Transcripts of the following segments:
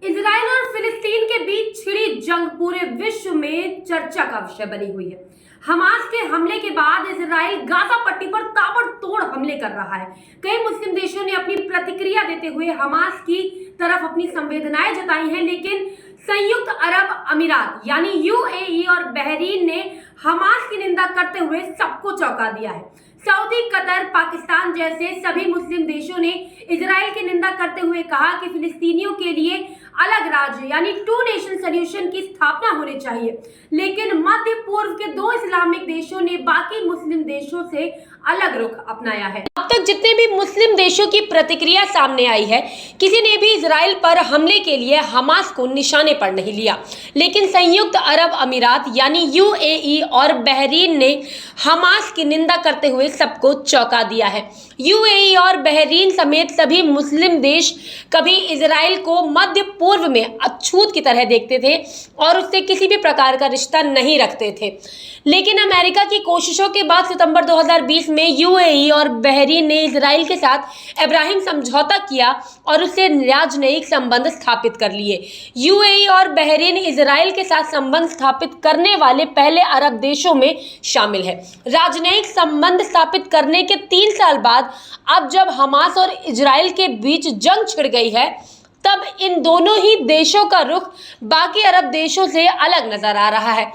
Israel और फिलिस्तीन के बीच छिड़ी जंग पूरे विश्व में चर्चा का विषय बनी हुई है। हमास के हमले के बाद इजराइल गाजा पट्टी पर ताबड़तोड़ हमले कर रहा है। कई मुस्लिम देशों ने अपनी प्रतिक्रिया देते हुए हमास की तरफ अपनी संवेदनाएं जताई हैं, लेकिन संयुक्त अरब अमीरात यानी यूएई और बहरीन ने हमास की निंदा करते हुए सबको चौंका दिया है। सऊदी, कतर, पाकिस्तान जैसे सभी मुस्लिम देशों ने इजराइल की निंदा करते हुए कहा कि फिलिस्तीनियों के लिए अलग राज्य यानी टू नेशन सॉल्यूशन की स्थापना होनी चाहिए। लेकिन मध्य पूर्व के दो इस्लामिक देशों ने बाकी मुस्लिम देशों से अलग रुख अपनाया है। अब तक जितने भी मुस्लिम देशों की प्रतिक्रिया सामने आई है, किसी ने भी इजराइल पर हमले के लिए हमास को निशाने पर नहीं लिया, लेकिन संयुक्त अरब अमीरात यानी यूएई और बहरीन ने हमास की निंदा करते हुए सबको चौंका दिया है। यूएई और बहरीन समेत सभी मुस्लिम देश कभी इजराइल को मध्य पूर्व में अछूत की तरह देखते थे और उससे किसी भी प्रकार का रिश्ता नहीं रखते थे, लेकिन अमेरिका की कोशिशों के बाद सितंबर 2020 में यूएई और बहरीन ने इजराइल के साथ अब्राहम समझौता किया और उससे राजनयिक संबंध स्थापित कर लिए। यूएई और बहरीन इजराइल के साथ संबंध स्थापित करने वाले पहले अरब देशों में शामिल है। राजनयिक संबंध स्थापित करने के 3 साल बाद अब जब हमास और इजराइल के बीच जंग छिड़ गई है, तब इन दोनों ही देशों का रुख बाकी अरब देशों से अलग नजर आ रहा है।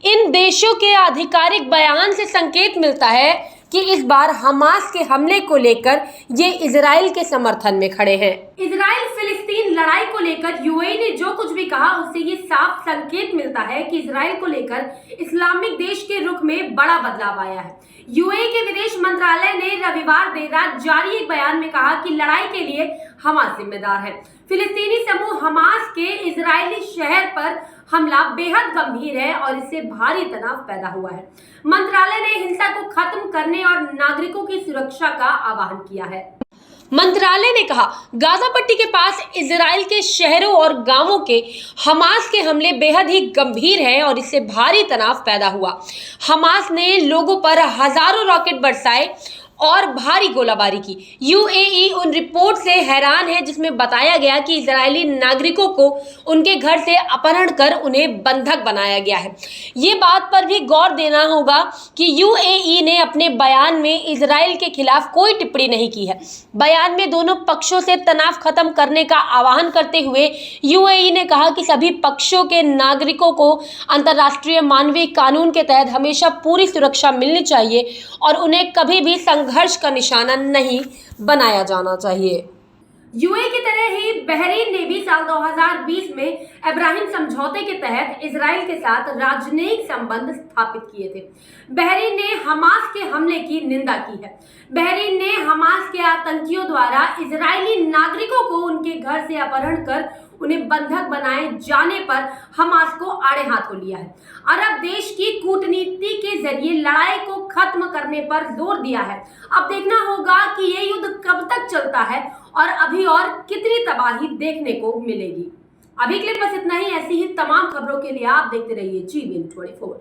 इन देशों के आधिकारिक बयान से संकेत मिलता है कि इस बार हमास के हमले को लेकर ये इजराइल के समर्थन में खड़े हैं। इजराइल फिलिस्तीन लड़ाई को लेकर यूएई ने जो कुछ भी कहा, उससे ये साफ संकेत मिलता है कि इजराइल को लेकर इस्लामिक देश के रुख में बड़ा बदलाव आया है। यूएई के विदेश मंत्रालय ने रविवार देर रात जारी एक बयान में कहा कि लड़ाई के लिए हमास जिम्मेदार है। फिलिस्तीनी समूह हमास के इजरायली शहर पर हमला बेहद गंभीर है और इससे भारी तनाव पैदा हुआ है। मंत्रालय ने हिंसा को खत्म करने और नागरिकों की सुरक्षा का आह्वान किया है। मंत्रालय ने कहा, गाजा पट्टी के पास इजराइल के शहरों और गांवों के हमास के हमले बेहद ही गंभीर हैं और इससे भारी तनाव पैदा हुआ। हमास ने लोगों पर हजारों रॉकेट बरसाए और भारी गोलाबारी की। यूएई उन रिपोर्ट से हैरान है जिसमें बताया गया कि इजरायली नागरिकों को उनके घर से अपहरण कर उन्हें बंधक बनाया गया है। ये बात पर भी गौर देना होगा कि यूएई ने अपने बयान में इजराइल के खिलाफ कोई टिप्पणी नहीं की है। बयान में दोनों पक्षों से तनाव खत्म करने का आह्वान करते हुए यूएई ने कहा कि सभी पक्षों के नागरिकों को अंतर्राष्ट्रीय मानवीय कानून के तहत हमेशा पूरी सुरक्षा मिलनी चाहिए और उन्हें कभी भी संघर्ष का निशाना नहीं बनाया जाना चाहिए। यूएई की तरह ही बहरीन ने भी साल 2020 में अब्राहम समझौते के तहत इजराइल के साथ राजनयिक संबंध स्थापित किए थे। बहरीन ने हमास के हमले की निंदा की है। बहरीन ने हमास के आतंकियों द्वारा इजरायली नागरिकों को उनके घर से अपहरण कर उन्हें बंधक बनाए जाने पर हमास को आड़े हाथों लिया है। अरब देश की कूटनीति के जरिए लड़ाई को खत्म करने पर जोर दिया है। अब देखना होगा कि ये युद्ध कब तक चलता है और अभी और कितनी तबाही देखने को मिलेगी। अभी के लिए बस इतना ही। ऐसी ही तमाम खबरों के लिए आप देखते रहिए GBN24।